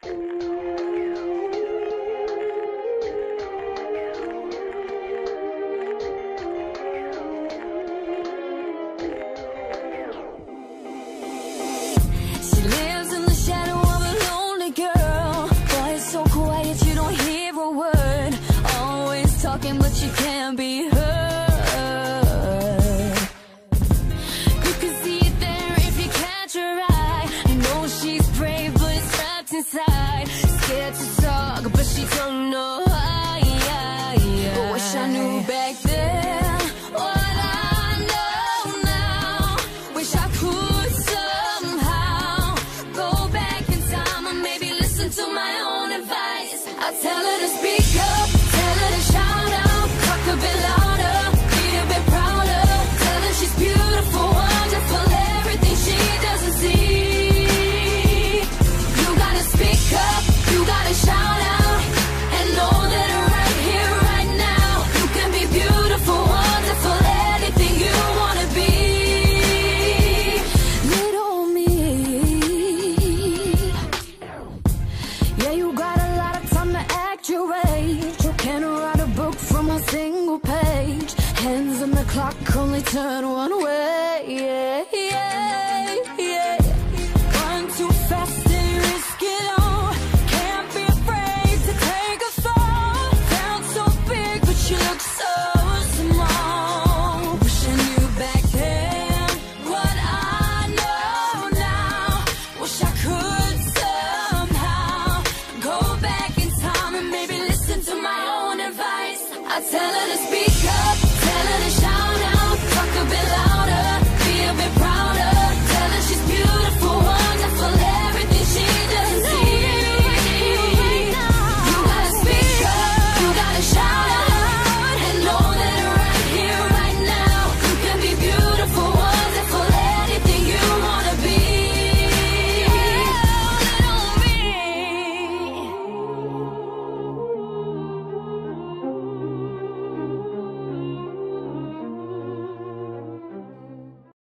She lives in the shadow of a lonely girl. Boy, it's so quiet, you don't hear a word. Always talking, but you can't be heard. You can see it there if you catch her eye. You know she's brave, but it's trapped inside. Scared to talk, but she don't know.